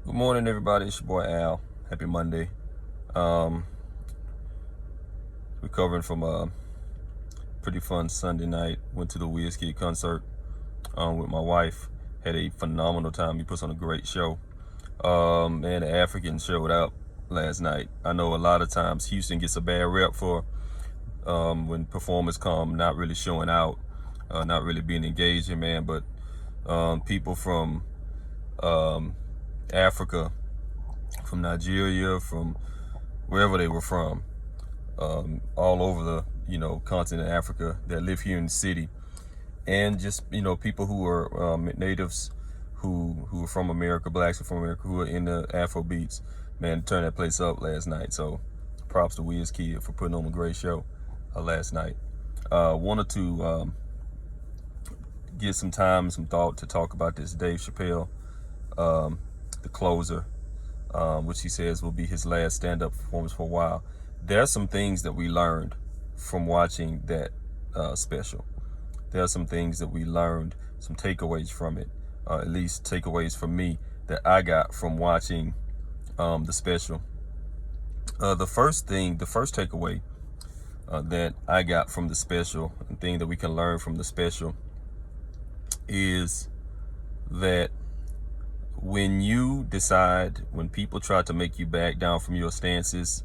Good morning, everybody. It's your boy Al. Happy Monday. Um, Recovering from a pretty fun Sunday night. Went to the Wizkid concert with my wife. Had a phenomenal time. He puts on a great show. And the Africans showed out last night. I know a lot of times Houston gets a bad rep for when performers come not really showing out, not really being engaging, man. But people from Africa, from Nigeria, from wherever they were from, all over the continent of Africa that live here in the city, and just people who are natives who are from America, blacks from America who are in the Afro beats. Man, turn that place up last night. So props to Wizkid for putting on a great show last night. Wanted to get some time, some thought to talk about this Dave Chappelle, the closer, which he says will be his last stand-up performance for a while. There's some things that we learned from watching that special. There are some things that we learned, some takeaways from it, at least takeaways from me that I got from watching the special. The first takeaway that I got from the special, and thing that we can learn from the special, is that when people try to make you back down from your stances,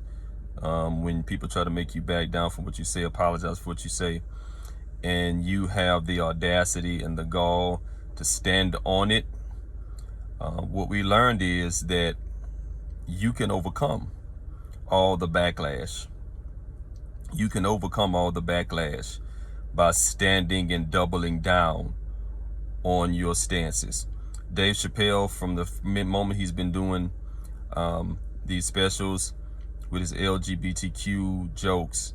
when people try to make you back down from what you say, apologize for what you say, and you have the audacity and the gall to stand on it, what we learned is that you can overcome all the backlash. You can overcome all the backlash by standing and doubling down on your stances. Dave Chappelle, from the moment he's been doing these specials with his LGBTQ jokes,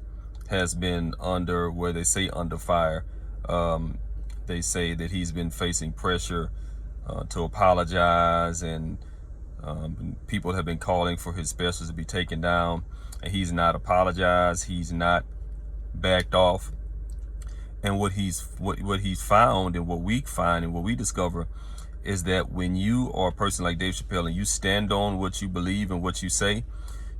has been under fire. They say that he's been facing pressure to apologize, and people have been calling for his specials to be taken down, and he's not apologized. He's not backed off. And what he's found, and what we find, and what we discover, is that when you are a person like Dave Chappelle and you stand on what you believe and what you say,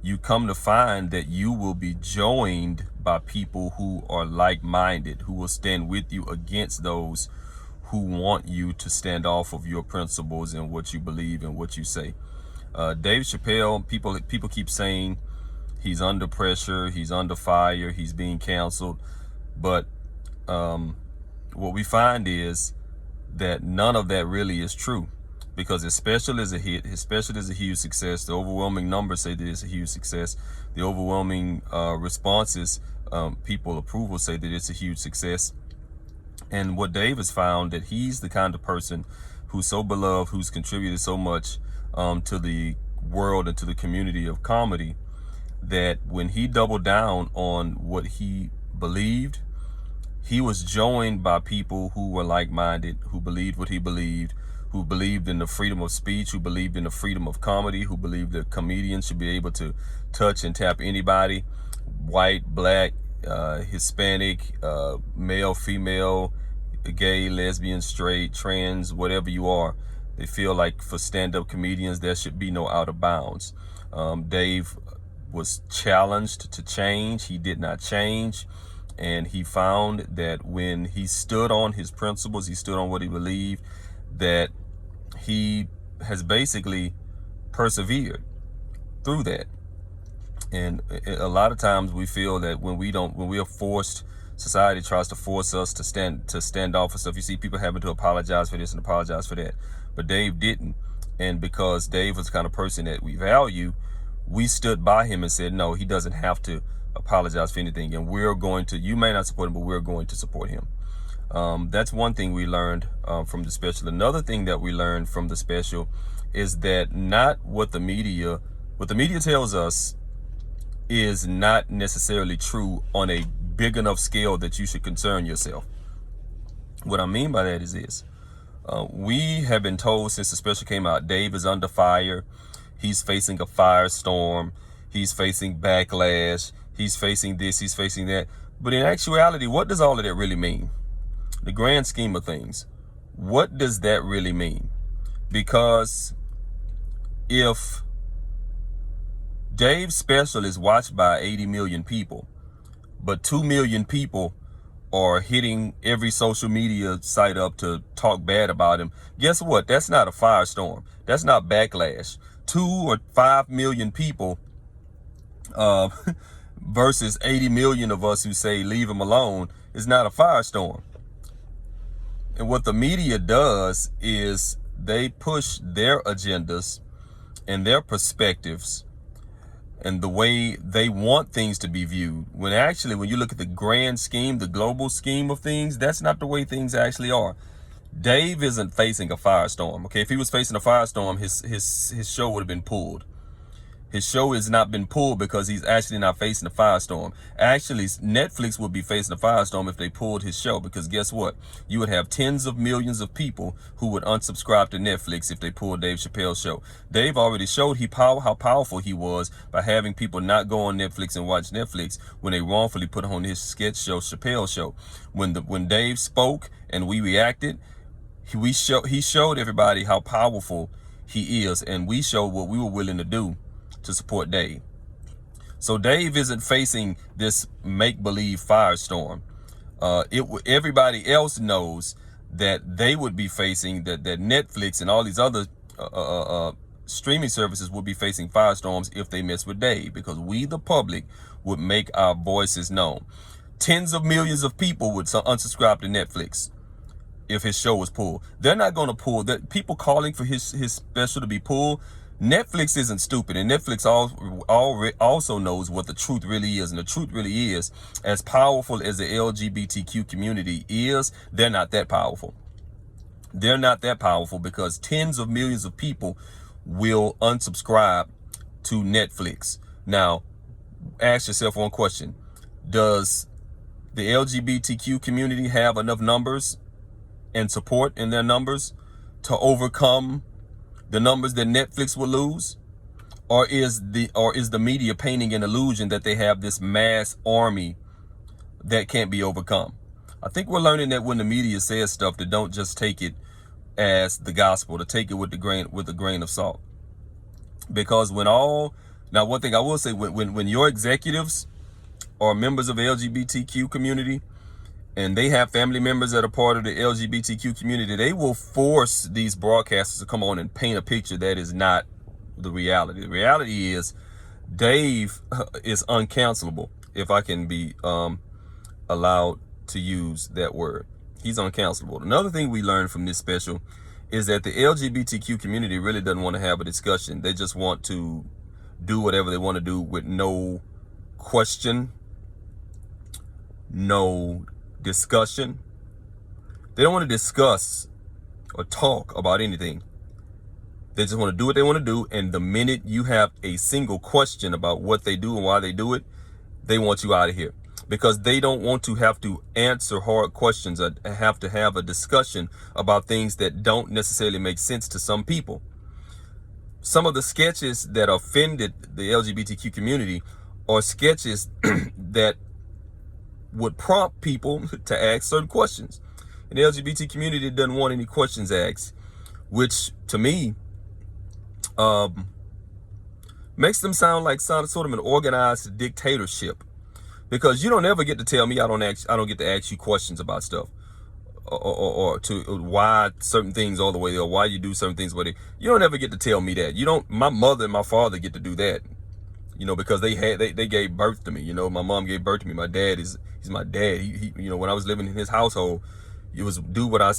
you come to find that you will be joined by people who are like-minded, who will stand with you against those who want you to stand off of your principles and what you believe and what you say. Dave Chappelle, people keep saying he's under pressure, he's under fire, he's being canceled, but what we find is that none of that really is true, because his special is a hit. His special is a huge success. The overwhelming numbers say that it's a huge success. The overwhelming responses, people approval, say that it's a huge success. And what Dave has found, that he's the kind of person who's so beloved, who's contributed so much to the world and to the community of comedy, that when he doubled down on what he believed, he was joined by people who were like-minded, who believed what he believed, who believed in the freedom of speech, who believed in the freedom of comedy, who believed that comedians should be able to touch and tap anybody, white, black, Hispanic, male, female, gay, lesbian, straight, trans, whatever you are. They feel like for stand-up comedians, there should be no out of bounds. Dave was challenged to change. He did not change. And he found that when he stood on his principles, he stood on what he believed, that he has basically persevered through that. And a lot of times we feel that when we are forced, society tries to force us to stand off for stuff. You see people having to apologize for this and apologize for that, but Dave didn't. And because Dave was the kind of person that we value, we stood by him and said, no, he doesn't have to apologize for anything, and you may not support him, but we're going to support him. That's one thing we learned from the special. Another thing that we learned from the special is that not what the media tells us is not necessarily true on a big enough scale that you should concern yourself. What I mean by that is this. We have been told since the special came out, Dave is under fire. He's facing a firestorm. He's facing backlash. He's facing this, he's facing that. But in actuality, what does all of that really mean? The grand scheme of things, what does that really mean? Because if Dave's special is watched by 80 million people, but 2 million people are hitting every social media site up to talk bad about him, guess what? That's not a firestorm. That's not backlash. 2 or 5 million people uh, versus 80 million of us who say leave him alone is not a firestorm. And what the media does is they push their agendas and their perspectives and the way they want things to be viewed, when actually, when you look at the grand scheme, the global scheme of things, that's not the way things actually are. Dave isn't facing a firestorm. Okay, if he was facing a firestorm, his show would have been pulled. His show has not been pulled because he's actually not facing a firestorm. Actually, Netflix would be facing a firestorm if they pulled his show, because guess what? You would have tens of millions of people who would unsubscribe to Netflix if they pulled Dave Chappelle's show. Dave already showed how powerful he was by having people not go on Netflix and watch Netflix when they wrongfully put on his sketch show, Chappelle Show. When Dave spoke and we reacted, he showed everybody how powerful he is, and we showed what we were willing to do to support Dave. So Dave isn't facing this make-believe firestorm. Everybody else knows that they would be facing, that Netflix and all these other streaming services would be facing firestorms if they mess with Dave, because we, the public, would make our voices known. Tens of millions of people would unsubscribe to Netflix if his show was pulled. They're not going to pull that. People calling for his special to be pulled. Netflix isn't stupid, and Netflix also knows what the truth really is. And the truth really is, as powerful as the LGBTQ community is, they're not that powerful. They're not that powerful because tens of millions of people will unsubscribe to Netflix. Now, ask yourself one question. Does the LGBTQ community have enough numbers and support in their numbers to overcome the numbers that Netflix will lose? Or is the media painting an illusion that they have this mass army that can't be overcome? I think we're learning that when the media says stuff, to don't just take it as the gospel, to take it with a grain of salt. Because now one thing I will say, when your executives are members of the LGBTQ community, and they have family members that are part of the LGBTQ community, they will force these broadcasters to come on and paint a picture that is not the reality. The reality is Dave is uncancelable, if I can be allowed to use that word. He's uncancelable. Another thing we learned from this special is that the LGBTQ community really doesn't want to have a discussion. They just want to do whatever they want to do with no question, no discussion. They don't want to discuss or talk about anything. They just want to do what they want to do. And the minute you have a single question about what they do and why they do it, they want you out of here, because they don't want to have to answer hard questions or have to have a discussion about things that don't necessarily make sense to some people. Some of the sketches that offended the LGBTQ community are sketches that would prompt people to ask certain questions. And the LGBT community doesn't want any questions asked, which to me makes them sound like sort of an organized dictatorship. Because you don't ever get to tell me I don't get to ask you questions about stuff, or to why certain things all the way there, or why you do certain things. You don't ever get to tell me that. You don't. My mother and my father get to do that, because they gave birth to me. My mom gave birth to me. My dad he's my dad. He when I was living in his household, it was do what I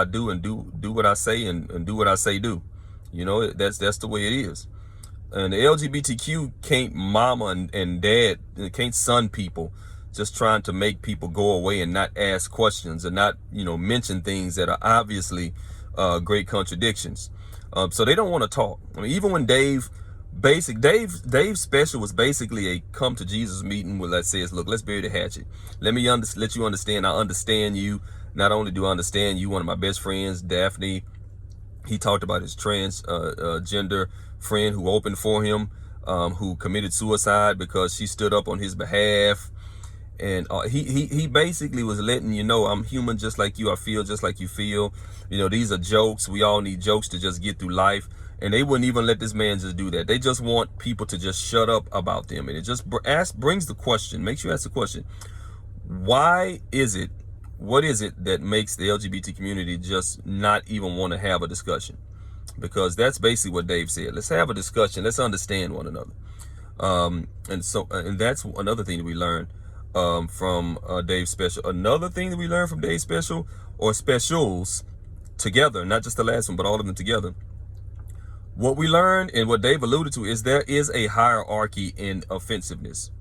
do, and do what I say, and do what I say do. That's the way it is. And the LGBTQ can't mama and dad, can't son people just trying to make people go away and not ask questions and not mention things that are obviously great contradictions. So they don't want to talk. I mean, even when Dave's special was basically a come to Jesus meeting where that says, look, let's bury the hatchet. Let you understand. I understand you. Not only do I understand you, one of my best friends, Daphne, he talked about his transgender friend who opened for him, who committed suicide because she stood up on his behalf. And he basically was letting you know, I'm human just like you. I feel just like you feel. You know, these are jokes. We all need jokes to just get through life. And they wouldn't even let this man just do that. They just want people to just shut up about them. And it just brings the question, makes you ask the question, why is it, what is it that makes the LGBT community just not even want to have a discussion? Because that's basically what Dave said. Let's have a discussion. Let's understand one another. And that's another thing that we learned from Dave's special. Another thing that we learned from Dave's special, or specials together, not just the last one, but all of them together. What we learned, and what Dave alluded to, is there is a hierarchy in offensiveness.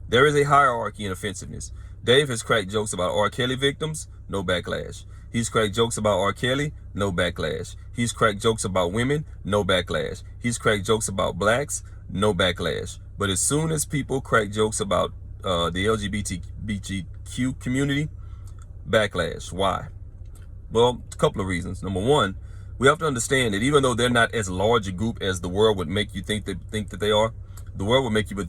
There is a hierarchy in offensiveness. Dave has cracked jokes about R. Kelly victims, no backlash. He's cracked jokes about R. Kelly, no backlash. He's cracked jokes about women, no backlash. He's cracked jokes about blacks, no backlash. But as soon as people crack jokes about the LGBTQ community, backlash. Why? Well, a couple of reasons. Number one, we have to understand that even though they're not as large a group as the world would make you think that they are, the world would make you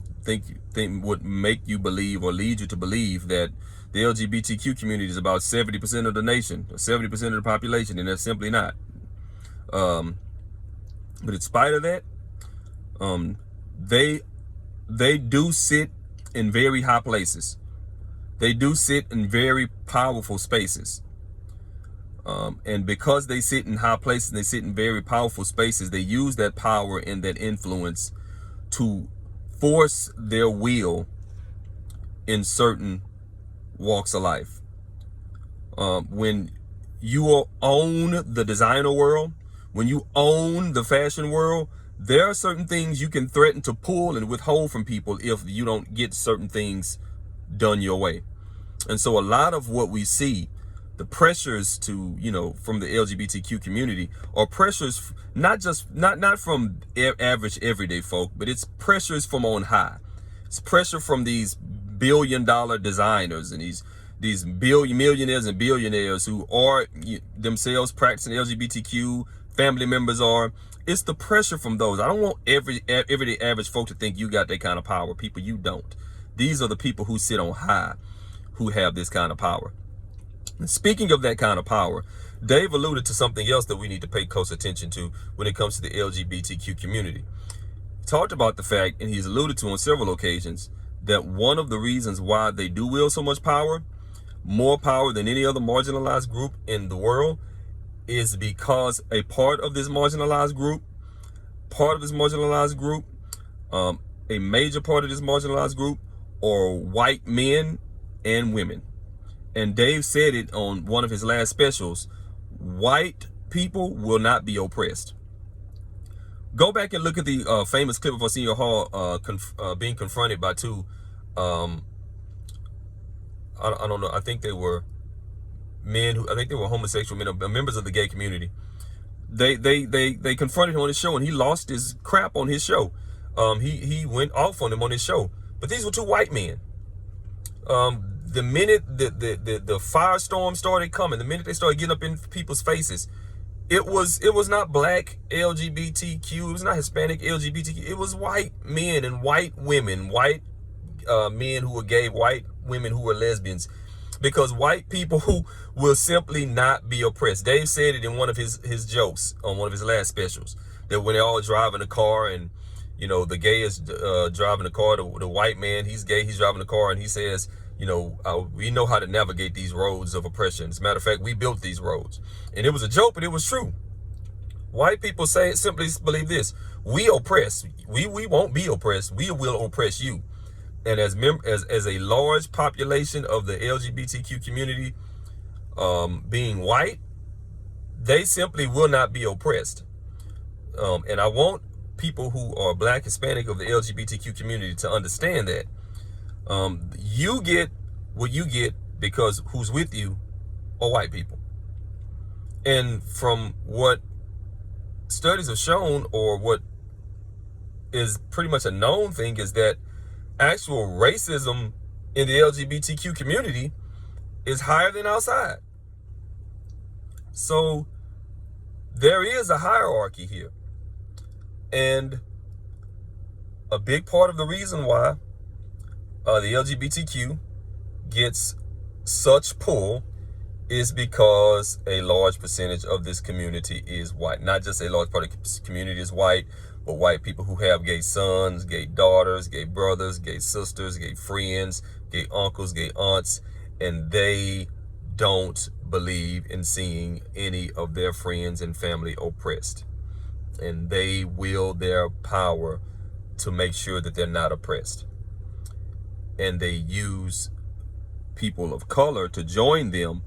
make you believe, or lead you to believe, that the LGBTQ community is about 70% of the nation, or 70% of the population, and they're simply not. But in spite of that, they do sit in very high places. They do sit in very powerful spaces. And because they sit in high places, they sit in very powerful spaces, they use that power and that influence to force their will in certain walks of life. When you own the designer world, when you own the fashion world, there are certain things you can threaten to pull and withhold from people if you don't get certain things done your way. And so a lot of what we see, the pressures to, from the LGBTQ community, are pressures not from average everyday folk, but it's pressures from on high. It's pressure from these billion-dollar designers and these millionaires and billionaires who are themselves practicing LGBTQ, family members are. It's the pressure from those. I don't want everyday average folk to think you got that kind of power. People, you don't. These are the people who sit on high, who have this kind of power. And speaking of that kind of power, Dave alluded to something else that we need to pay close attention to when it comes to the LGBTQ community. He talked about the fact, and he's alluded to on several occasions, that one of the reasons why they do wield so much power, more power than any other marginalized group in the world, is because a part of this marginalized group, a major part of this marginalized group, are white men and women. And Dave said it on one of his last specials: white people will not be oppressed. Go back and look at the famous clip of Arsenio Hall being confronted by two, I don't know, I think they were men I think they were homosexual men, members of the gay community. They confronted him on his show, and he lost his crap on his show. He went off on him on his show. But these were two white men. The minute the firestorm started coming, the minute they started getting up in people's faces, it was not black LGBTQ, it was not Hispanic LGBTQ, it was white men and white women, white men who were gay, white women who were lesbians, because white people who will simply not be oppressed. Dave said it in one of his jokes on one of his last specials, that when they all drive in the car, and the gay is driving the car, the white man, he's gay, he's driving the car, and he says, we know how to navigate these roads of oppression. As a matter of fact, we built these roads. And it was a joke, but it was true. White people simply believe this: we oppress. We won't be oppressed. We will oppress you. And as a large population of the LGBTQ community, being white, they simply will not be oppressed. And I want people who are black, Hispanic, of the LGBTQ community to understand that. You get what you get because who's with you are white people. And from what studies have shown, or what is pretty much a known thing, is that actual racism in the LGBTQ community is higher than outside. So there is a hierarchy here. And a big part of the reason why the LGBTQ gets such pull is because a large percentage of this community is white. Not just a large part of the community is white, but white people who have gay sons, gay daughters, gay brothers, gay sisters, gay friends, gay uncles, gay aunts, and they don't believe in seeing any of their friends and family oppressed. And they wield their power to make sure that they're not oppressed. And they use people of color to join them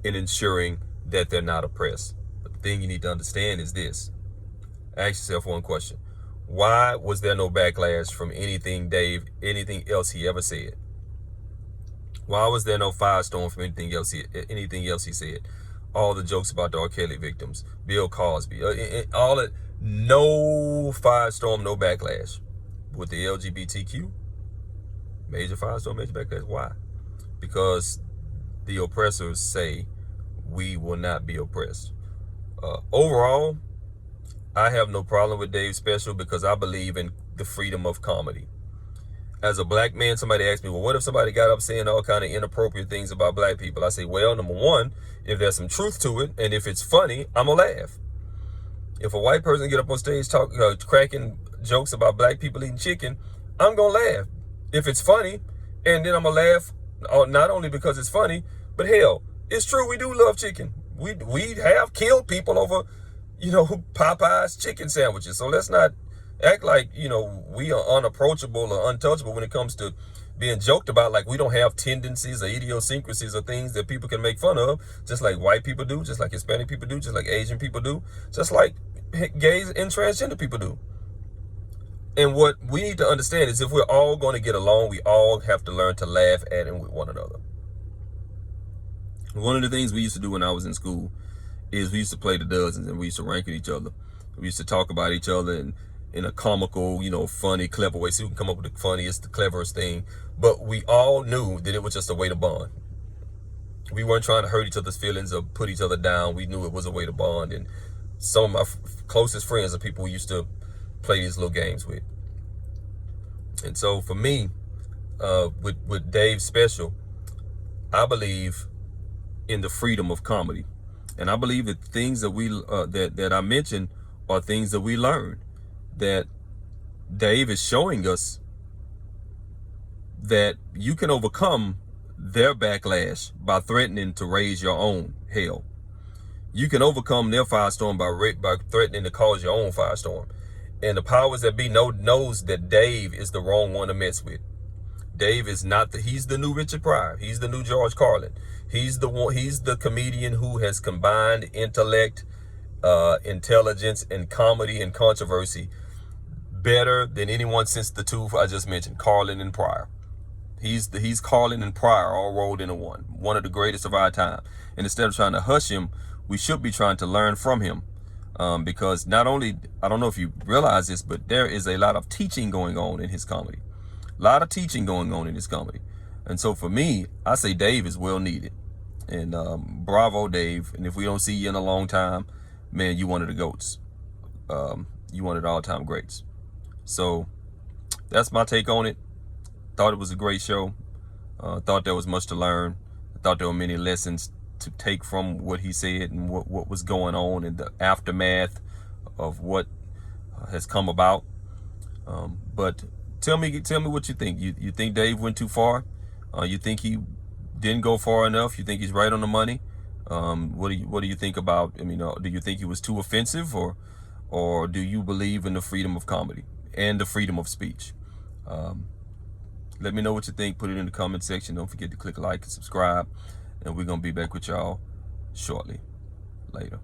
in ensuring that they're not oppressed. But the thing you need to understand is this. Ask yourself one question. Why was there no backlash from anything else he ever said? Why was there no firestorm from anything else he said? All the jokes about the R. Kelly victims, Bill Cosby, all that, no firestorm, no backlash. With the LGBTQ, major firestorm, major backlash. Why? Because the oppressors say we will not be oppressed. Overall, I have no problem with Dave's special because I believe in the freedom of comedy. As a black man, somebody asked me, well, what if somebody got up saying all kind of inappropriate things about black people? I say, well, number one, if there's some truth to it, and if it's funny, I'm gonna laugh. If a white person get up on stage cracking jokes about black people eating chicken, I'm gonna laugh. If it's funny, and then I'm gonna laugh, not only because it's funny, but hell, it's true, we do love chicken. We have killed people over, Popeye's chicken sandwiches. So let's not act like, we are unapproachable or untouchable when it comes to being joked about, like we don't have tendencies or idiosyncrasies or things that people can make fun of, just like white people do, just like Hispanic people do, just like Asian people do, just like gays and transgender people do. And what we need to understand is if we're all going to get along, we all have to learn to laugh at and with one another. One of the things we used to do when I was in school is we used to play the dozens, and we used to rank at each other. We used to talk about each other in a comical, funny, clever way. So we can come up with the funniest, the cleverest thing. But we all knew that it was just a way to bond. We weren't trying to hurt each other's feelings or put each other down. We knew it was a way to bond. And some of my closest friends are people we used to play these little games with. And so for me, with Dave's special, I believe in the freedom of comedy. And I believe that things that that I mentioned are things that we learned. That Dave is showing us that you can overcome their backlash by threatening to raise your own hell. You can overcome their firestorm by threatening to cause your own firestorm. And the powers that be knows that Dave is the wrong one to mess with. Dave is not he's the new Richard Pryor. He's the new George Carlin. He's the comedian who has combined intellect, intelligence, and comedy and controversy better than anyone since the two I just mentioned, Carlin and Pryor. He's Carlin and Pryor all rolled into one of the greatest of our time. And instead of trying to hush him, we should be trying to learn from him. Because not only, I don't know if you realize this, but there is a lot of teaching going on in his comedy. A lot of teaching going on in his comedy. And so for me, I say Dave is well needed. And bravo, Dave. And if we don't see you in a long time, man, you one of the GOATs. You one of the all-time greats. So that's my take on it. Thought it was a great show. Thought there was much to learn. I thought there were many lessons to take from what he said and what was going on in the aftermath of what has come about. But tell me what you think. You think Dave went too far? You think he didn't go far enough? You think he's right on the money? What do you think about? Do you think he was too offensive, or do you believe in the freedom of comedy and the freedom of speech? Let me know what you think. Put it in the comment section. Don't forget to click like and subscribe. And we're going to be back with y'all shortly. Later.